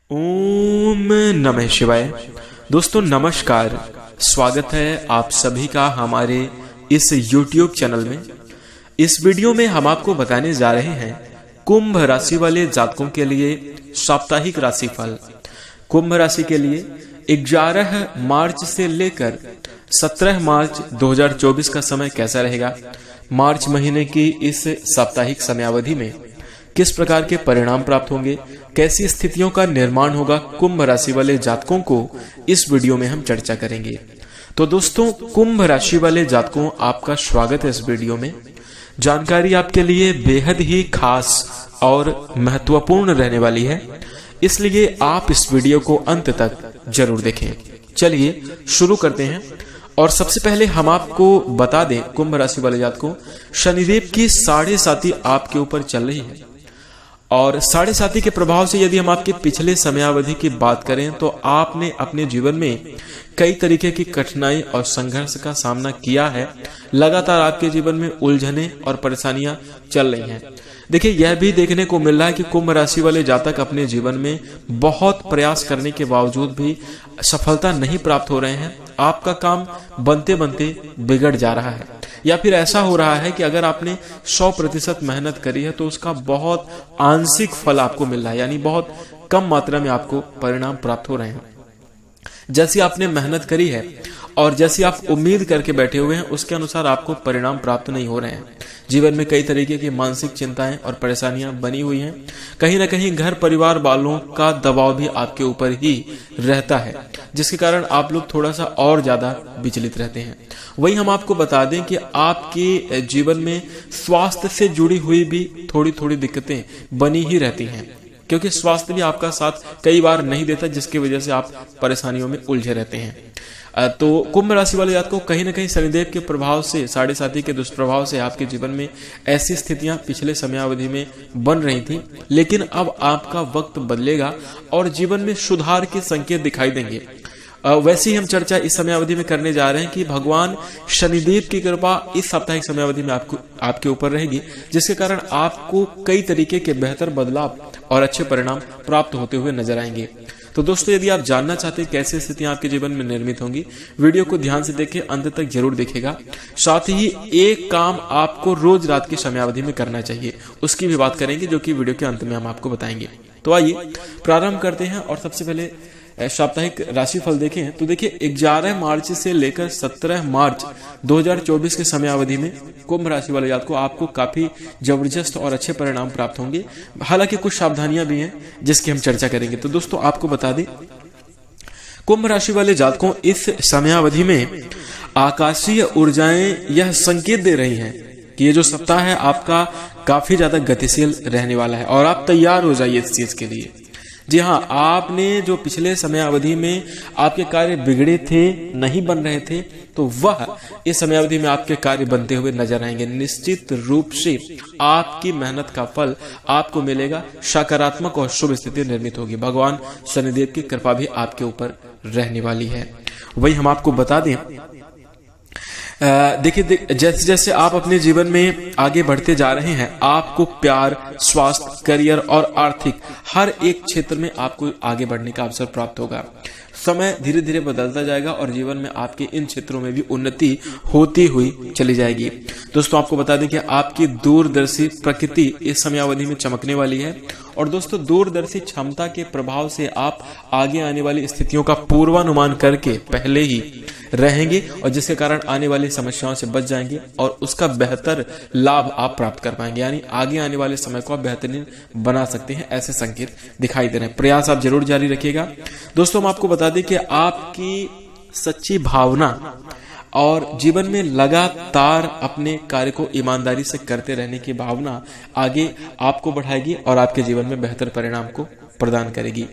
ओम नमः शिवाय। दोस्तों नमस्कार, स्वागत है आप सभी का हमारे इस YouTube चैनल में। इस वीडियो में हम आपको बताने जा रहे हैं कुंभ राशि वाले जातकों के लिए साप्ताहिक राशिफल। कुंभ राशि के लिए 11 मार्च से लेकर 17 मार्च 2024 का समय कैसा रहेगा, मार्च महीने की इस साप्ताहिक समयावधि में किस प्रकार के परिणाम प्राप्त होंगे, कैसी स्थितियों का निर्माण होगा कुंभ राशि वाले जातकों को, इस वीडियो में हम चर्चा करेंगे। तो दोस्तों कुंभ राशि वाले जातकों, आपका स्वागत है इस वीडियो में। जानकारी आपके लिए बेहद ही खास और महत्वपूर्ण रहने वाली है, इसलिए आप इस वीडियो को अंत तक जरूर देखें। चलिए शुरू करते हैं। और सबसे पहले हम आपको बता दें, कुंभ राशि वाले जातकों, शनिदेव की 7.5 आपके ऊपर चल रही है। और 7.5 के प्रभाव से यदि हम आपके पिछले समयावधि की बात करें तो आपने अपने जीवन में कई तरीके की कठिनाई और संघर्ष का सामना किया है। लगातार आपके जीवन में उलझने और परेशानियां चल रही हैं। देखिए, यह भी देखने को मिल रहा है कि कुंभ राशि वाले जातक अपने जीवन में बहुत प्रयास करने के बावजूद भी सफलता नहीं प्राप्त हो रहे हैं। आपका काम बनते बनते बिगड़ जा रहा है, या फिर ऐसा हो रहा है कि अगर आपने 100% मेहनत करी है तो उसका बहुत आंशिक फल आपको मिल रहा है, यानी बहुत कम मात्रा में आपको परिणाम प्राप्त हो रहे हैं। जैसी आपने मेहनत करी है और जैसी आप उम्मीद करके बैठे हुए हैं, उसके अनुसार आपको परिणाम प्राप्त नहीं हो रहे हैं। जीवन में कई तरीके की मानसिक चिंताएं और परेशानियां बनी हुई हैं। कहीं ना कहीं घर परिवार वालों का दबाव भी आपके ऊपर ही रहता है, जिसके कारण आप लोग थोड़ा सा और ज्यादा विचलित रहते हैं। वहीं हम आपको बता दें कि आपके जीवन में स्वास्थ्य से जुड़ी हुई भी थोड़ी थोड़ी दिक्कतें बनी ही रहती हैं, क्योंकि स्वास्थ्य भी आपका साथ कई बार नहीं देता, जिसकी वजह से आप परेशानियों में उलझे रहते हैं। तो कुंभ राशि वाले जातकों को कहीं ना कहीं शनिदेव के प्रभाव से, 7.5 के दुष्प्रभाव से आपके जीवन में ऐसी स्थितियां पिछले समयावधि में बन रही थी, लेकिन अब आपका वक्त बदलेगा और जीवन में सुधार के संकेत दिखाई देंगे। वैसे ही हम चर्चा इस समयावधि में करने जा रहे हैं कि भगवान शनिदेव की कृपा इस साप्ताहिक समयावधि में आपके ऊपर रहेगी, जिसके कारण आपको कई तरीके के बेहतर बदलाव और अच्छे परिणाम प्राप्त होते हुए नजर आएंगे। तो दोस्तों, यदि आप जानना चाहते हैं कैसे स्थितियां आपके जीवन में निर्मित होंगी, वीडियो को ध्यान से देखें, अंत तक जरूर देखेगा। साथ ही एक काम आपको रोज रात की समयावधि में करना चाहिए, उसकी भी बात करेंगे, जो कि वीडियो के अंत में हम आपको बताएंगे। तो आइए प्रारंभ करते हैं और सबसे पहले साप्ताहिक राशिफल देखें। तो देखिए, 11 मार्च से लेकर 17 मार्च 2024 के समयावधि में कुंभ राशि वाले जातकों को आपको काफी जबरदस्त और अच्छे परिणाम प्राप्त होंगे। हालांकि कुछ सावधानियां भी हैं जिसकी हम चर्चा करेंगे। तो दोस्तों आपको बता दें, कुंभ राशि वाले जातकों इस समयावधि में आकाशीय ऊर्जाएं यह संकेत दे रही हैं कि ये जो सप्ताह है आपका काफी ज्यादा गतिशील रहने वाला है, और आप तैयार हो जाइए इस चीज के लिए। जी हाँ, आपने जो पिछले समयावधि में आपके कार्य बिगड़े थे, नहीं बन रहे थे, तो वह इस समयावधि में आपके कार्य बनते हुए नजर आएंगे। निश्चित रूप से आपकी मेहनत का फल आपको मिलेगा, सकारात्मक और शुभ स्थिति निर्मित होगी। भगवान शनिदेव की कृपा भी आपके ऊपर रहने वाली है। वही हम आपको बता दें, देखिए, जैसे जैसे आप अपने जीवन में आगे बढ़ते जा रहे हैं, आपको प्यार, स्वास्थ्य, करियर और आर्थिक हर एक क्षेत्र में आपको आगे बढ़ने का अवसर प्राप्त होगा। समय धीरे धीरे बदलता जाएगा और जीवन में आपके इन क्षेत्रों में भी उन्नति होती हुई चली जाएगी। दोस्तों आपको बता दें कि आपकी दूरदर्शी प्रकृति इस समयावधि में चमकने वाली है। और दोस्तों, दूरदर्शी क्षमता के प्रभाव से आप आगे आने वाली स्थितियों का पूर्वानुमान करके पहले ही रहेंगे, और जिसके कारण आने वाली समस्याओं से बच जाएंगे और उसका बेहतर लाभ आप प्राप्त कर पाएंगे, यानी आगे आने वाले समय को आप बेहतरीन बना सकते हैं। ऐसे संकेत दिखाई दे रहे हैं। प्रयास आप जरूर जारी रखिएगा। दोस्तों हम आपको बता दें कि आपकी सच्ची भावना और जीवन में लगातार अपने कार्य को ईमानदारी से करते रहने की भावना आगे आपको बढ़ाएगी और आपके जीवन में बेहतर परिणाम को प्रदान करेगी।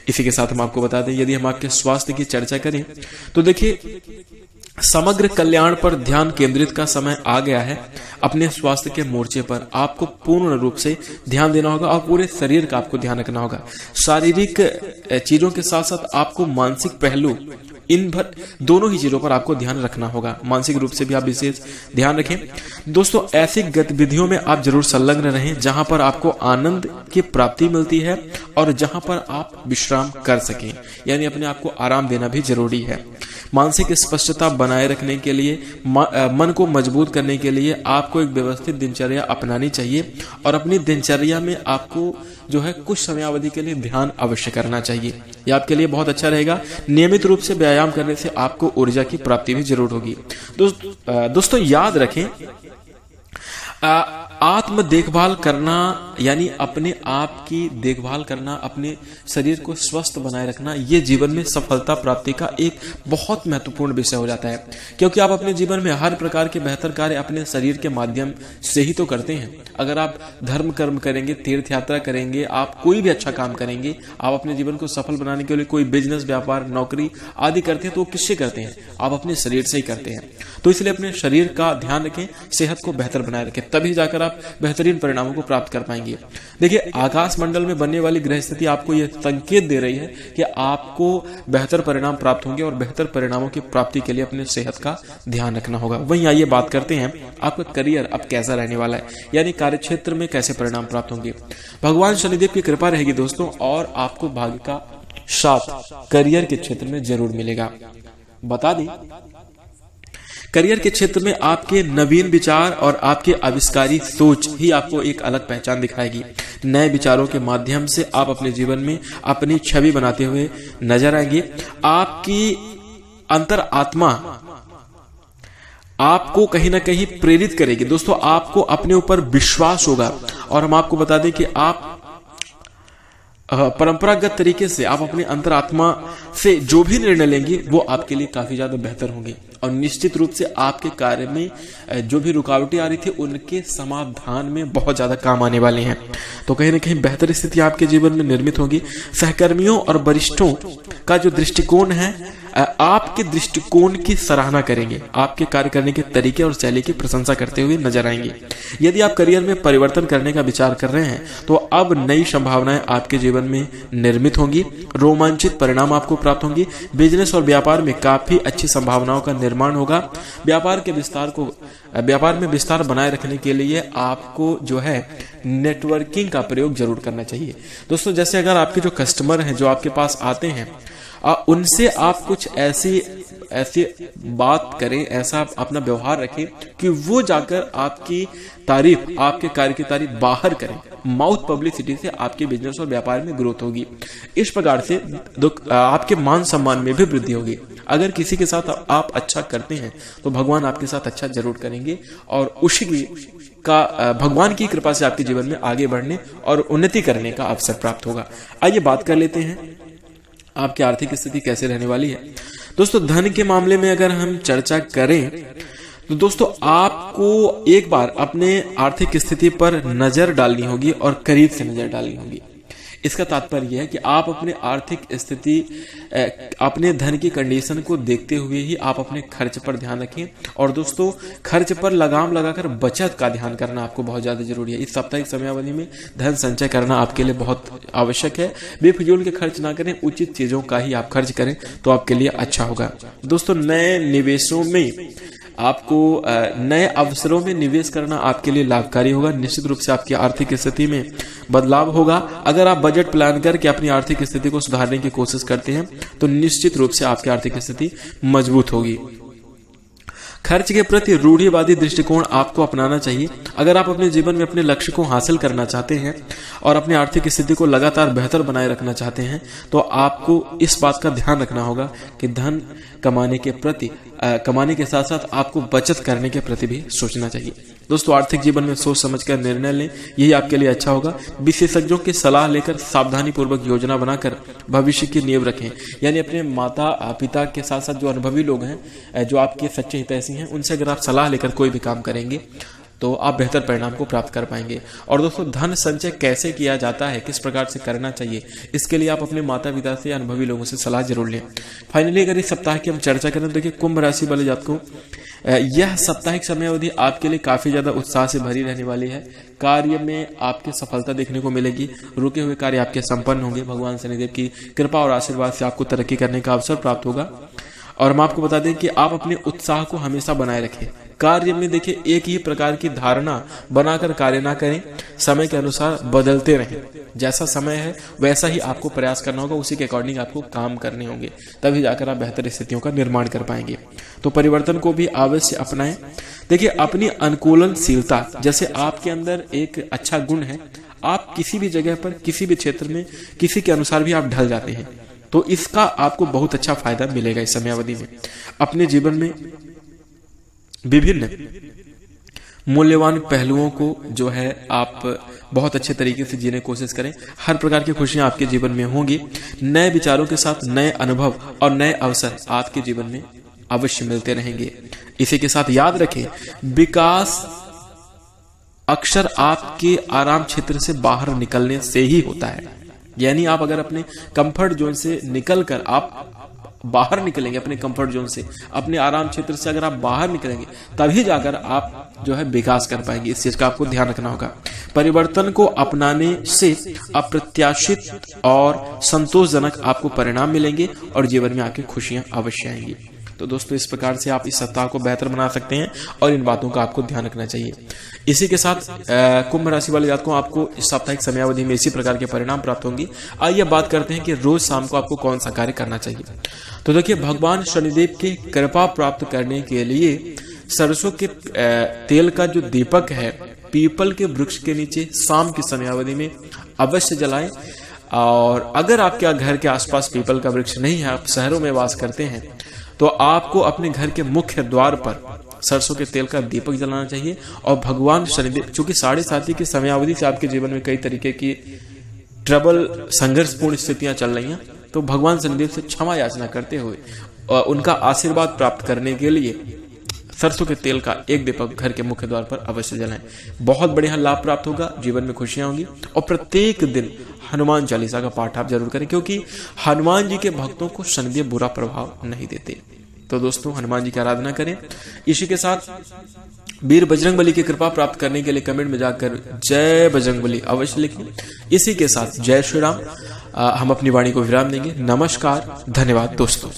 इसी के साथ हम आपको बता दें, यदि हम आपके स्वास्थ्य की चर्चा करें तो देखिए, समग्र कल्याण पर ध्यान केंद्रित का समय आ गया है। अपने स्वास्थ्य के मोर्चे पर आपको पूर्ण रूप से ध्यान देना होगा और पूरे शरीर का आपको ध्यान रखना होगा। शारीरिक चीजों के साथ साथ आपको मानसिक पहलू इन दोनों ही चीजों पर आपको ध्यान रखना होगा। मानसिक रूप से भी आप विशेष ध्यान रखें। दोस्तों, ऐसी गतिविधियों में आप जरूर संलग्न रहें जहां पर आपको आनंद की प्राप्ति मिलती है और जहां पर आप विश्राम कर सकें, यानी अपने आप को आराम देना भी जरूरी है। मानसिक स्पष्टता बनाए रखने के लिए, मन को मजबूत करने के लिए आपको एक व्यवस्थित दिनचर्या अपनानी चाहिए और अपनी दिनचर्या में आपको जो है कुछ समयावधि के लिए ध्यान अवश्य करना चाहिए। यह आपके लिए बहुत अच्छा रहेगा। नियमित रूप से व्यायाम करने से आपको ऊर्जा की प्राप्ति भी जरूर होगी। दोस्तों याद रखें, आत्म देखभाल करना यानी अपने आप की देखभाल करना, अपने शरीर को स्वस्थ बनाए रखना, ये जीवन में सफलता प्राप्ति का एक बहुत महत्वपूर्ण विषय हो जाता है। क्योंकि आप अपने जीवन में हर प्रकार के बेहतर कार्य अपने शरीर के माध्यम से ही तो करते हैं। अगर आप धर्म कर्म करेंगे, तीर्थ यात्रा करेंगे, आप कोई भी अच्छा काम करेंगे, आप अपने जीवन को सफल बनाने के लिए कोई बिजनेस, व्यापार, नौकरी आदि करते हैं तो वो किससे करते हैं? आप अपने शरीर से ही करते हैं। तो इसलिए अपने शरीर का ध्यान रखें, सेहत को बेहतर बनाए रखें, तभी जाकर आप बेहतरीन परिणामों को प्राप्त कर पाएंगे। देखिए, आकाश मंडल में बनने वाली ग्रह स्थिति आपको यह संकेत दे रही है कि आपको बेहतर परिणाम प्राप्त होंगे और बेहतर परिणामों की प्राप्ति के लिए अपने सेहत का ध्यान रखना होगा। वहीं आइए बात करते हैं आपका करियर अब कैसा रहने वाला है, यानी कार्यक्षेत्र में कैसे परिणाम प्राप्त होंगे। भगवान शनिदेव की कृपा रहेगी दोस्तों, और आपको भाग्य का साथ करियर के क्षेत्र में जरूर मिलेगा। बता दें, करियर के क्षेत्र में आपके नवीन विचार और आपके आविष्कारी सोच ही आपको एक अलग पहचान दिखाएगी। नए विचारों के माध्यम से आप अपने जीवन में अपनी छवि बनाते हुए नजर आएंगे। आपकी अंतरात्मा आपको कहीं ना कहीं प्रेरित करेगी। दोस्तों, आपको अपने ऊपर विश्वास होगा और हम आपको बता दें कि आप परंपरागत तरीके से आप अपने अंतरात्मा से जो भी निर्णय लेंगे वो आपके लिए काफी ज्यादा बेहतर होंगे और निश्चित रूप से आपके कार्य में जो भी रुकावटें आ रही थी उनके समाधान में बहुत ज्यादा काम आने वाले हैं। तो कहीं ना कहीं बेहतर स्थिति आपके जीवन में निर्मित होगी। सहकर्मियों और वरिष्ठों का जो दृष्टिकोण है, आपके दृष्टिकोण की सराहना करेंगे, आपके कार्य करने के तरीके और शैली की प्रशंसा करते हुए नजर आएंगे। यदि आप करियर में परिवर्तन करने का विचार कर रहे हैं तो अब नई संभावनाएं आपके जीवन में निर्मित होंगी, रोमांचित परिणाम आपको प्राप्त होंगे। बिजनेस और व्यापार में काफी अच्छी संभावनाओं का निर्माण होगा। व्यापार में विस्तार बनाए रखने के लिए आपको जो है नेटवर्किंग का प्रयोग जरूर करना चाहिए। दोस्तों, जैसे अगर आपके जो कस्टमर हैं, जो आपके पास आते हैं, उनसे आप कुछ ऐसी बात करें, ऐसा अपना व्यवहार रखें कि वो जाकर आपकी तारीफ, आपके कार्य की तारीफ बाहर करें। माउथ पब्लिसिटी से आपके बिजनेस और व्यापार में ग्रोथ होगी। इस प्रकार से आपके मान सम्मान में भी वृद्धि होगी। अगर किसी के साथ आप अच्छा करते हैं तो भगवान आपके साथ अच्छा जरूर करेंगे और उसी का भगवान की कृपा से आपके जीवन में आगे बढ़ने और उन्नति करने का अवसर प्राप्त होगा। आइए बात कर लेते हैं आपकी आर्थिक स्थिति कैसे रहने वाली है। दोस्तों, धन के मामले में अगर हम चर्चा करें तो दोस्तों आपको एक बार अपने आर्थिक स्थिति पर नजर डालनी होगी और करीब से नजर डालनी होगी। इसका तात्पर्य यह है कि आप अपने आर्थिक स्थिति, अपने धन की कंडीशन को देखते हुए ही आप अपने खर्च पर ध्यान रखें। और दोस्तों, खर्च पर लगाम लगाकर बचत का ध्यान करना आपको बहुत ज्यादा जरूरी है। इस साप्ताहिक समयावधि में धन संचय करना आपके लिए बहुत आवश्यक है। बेफिजूल के खर्च ना करें, उचित चीजों का ही आप खर्च करें तो आपके लिए अच्छा होगा। दोस्तों, नए निवेशों में आपको नए अवसरों में निवेश करना आपके लिए लाभकारी होगा। निश्चित रूप से आपकी आर्थिक स्थिति में बदलाव होगा। अगर आप बजट प्लान करके अपनी आर्थिक स्थिति को सुधारने की कोशिश करते हैं तो निश्चित रूप से आपकी आर्थिक स्थिति मजबूत होगी। खर्च के प्रति रूढ़िवादी दृष्टिकोण आपको अपनाना चाहिए। अगर आप अपने जीवन में अपने लक्ष्य को हासिल करना चाहते हैं और अपनी आर्थिक स्थिति को लगातार बेहतर बनाए रखना चाहते हैं तो आपको इस बात का ध्यान रखना होगा कि धन कमाने के साथ साथ आपको बचत करने के प्रति भी सोचना चाहिए। दोस्तों, आर्थिक जीवन में सोच समझकर निर्णय लें, यही आपके लिए अच्छा होगा। विशेषज्ञों की सलाह लेकर सावधानी पूर्वक योजना बनाकर भविष्य की नींव रखें। यानी अपने माता पिता के साथ साथ जो अनुभवी लोग हैं, जो आपके सच्चे हितैषी हैं, उनसे अगर आप सलाह लेकर कोई भी काम करेंगे तो आप बेहतर परिणाम को प्राप्त कर पाएंगे। और दोस्तों, धन संचय कैसे किया जाता है, किस प्रकार से करना चाहिए, इसके लिए आप अपने माता पिता से, अनुभवी लोगों से सलाह जरूर लें। फाइनली अगर इस सप्ताह की हम चर्चा करें तो देखिए, कुंभ राशि वाले जातकों, यह साप्ताहिक समयावधि आपके लिए काफी ज्यादा उत्साह से भरी रहने वाली है। कार्य में आपकी सफलता देखने को मिलेगी। रुके हुए कार्य आपके संपन्न होंगे। भगवान शनिदेव की कृपा और आशीर्वाद से आपको तरक्की करने का अवसर प्राप्त होगा। और हम आपको बता दें कि आप अपने उत्साह को हमेशा बनाए रखें। कार्य में देखिए एक ही प्रकार की धारणा बनाकर कार्य ना करें, समय के अनुसार बदलते रहें। जैसा समय है वैसा ही आपको प्रयास करना होगा, उसी के अकॉर्डिंग आपको काम करने होंगे, तभी जाकर आप बेहतर स्थितियों का निर्माण कर पाएंगे। तो परिवर्तन को भी अवश्य अपनाएं। देखिए अपनी अनुकूलनशीलता, जैसे आपके अंदर एक अच्छा गुण है, आप किसी भी जगह पर किसी भी क्षेत्र में किसी के अनुसार भी आप ढल जाते हैं, तो इसका आपको बहुत अच्छा फायदा मिलेगा इस समयावधि में। अपने जीवन में विभिन्न मूल्यवान पहलुओं को जो है आप बहुत अच्छे तरीके से जीने की कोशिश करें। हर प्रकार की खुशियां आपके जीवन में होंगी। नए विचारों के साथ नए अनुभव और नए अवसर आपके जीवन में अवश्य मिलते रहेंगे। इसी के साथ याद रखें, विकास अक्सर आपके आराम क्षेत्र से बाहर निकलने से ही होता है। यानी आप अगर अपने कंफर्ट जोन से निकलकर आप बाहर निकलेंगे, अपने कंफर्ट जोन से, अपने आराम क्षेत्र से अगर आप बाहर निकलेंगे, तभी जाकर आप जो है विकास कर पाएंगे। इस चीज का आपको ध्यान रखना होगा। परिवर्तन को अपनाने से अप्रत्याशित और संतोषजनक आपको परिणाम मिलेंगे और जीवन में आपकी खुशियां अवश्य आएंगी। तो दोस्तों इस प्रकार से आप इस सप्ताह को बेहतर बना सकते हैं और इन बातों का आपको ध्यान रखना चाहिए। इसी के साथ कुंभ राशि वाले जातकों, आपको इस साप्ताहिक समयावधि में इसी प्रकार के परिणाम प्राप्त होंगे। आइए बात करते हैं कि रोज शाम को आपको कौन सा कार्य करना चाहिए। तो देखिए, भगवान शनिदेव की कृपा प्राप्त करने के लिए सरसों के तेल का जो दीपक है पीपल के वृक्ष के नीचे शाम की समयावधि में अवश्य जलाएं। और अगर आपके घर के आसपास पीपल का वृक्ष नहीं है, आप शहरों में वास करते हैं, तो आपको अपने घर के मुख्य द्वार पर सरसों के तेल का दीपक जलाना चाहिए। और भगवान शनिदेव, चूंकि 7.5 की समयावधि से आपके जीवन में कई तरीके की ट्रबल, संघर्षपूर्ण स्थितियां चल रही हैं, तो भगवान शनिदेव से क्षमा याचना करते हुए और उनका आशीर्वाद प्राप्त करने के लिए सरसों के तेल का एक दीपक घर के मुख्य द्वार पर अवश्य जलाएं। बहुत बढ़िया लाभ प्राप्त होगा, जीवन में खुशियां होंगी। और प्रत्येक दिन हनुमान चालीसा का पाठ आप जरूर करें, क्योंकि हनुमान जी के भक्तों को शनिदेव बुरा प्रभाव नहीं देते। तो दोस्तों हनुमान जी की आराधना करें। इसी के साथ वीर बजरंगबली की कृपा प्राप्त करने के लिए कमेंट में जाकर जय बजरंगबली अवश्य लिखें। इसी के साथ जय श्री राम। हम अपनी वाणी को विराम देंगे। नमस्कार, धन्यवाद दोस्तों।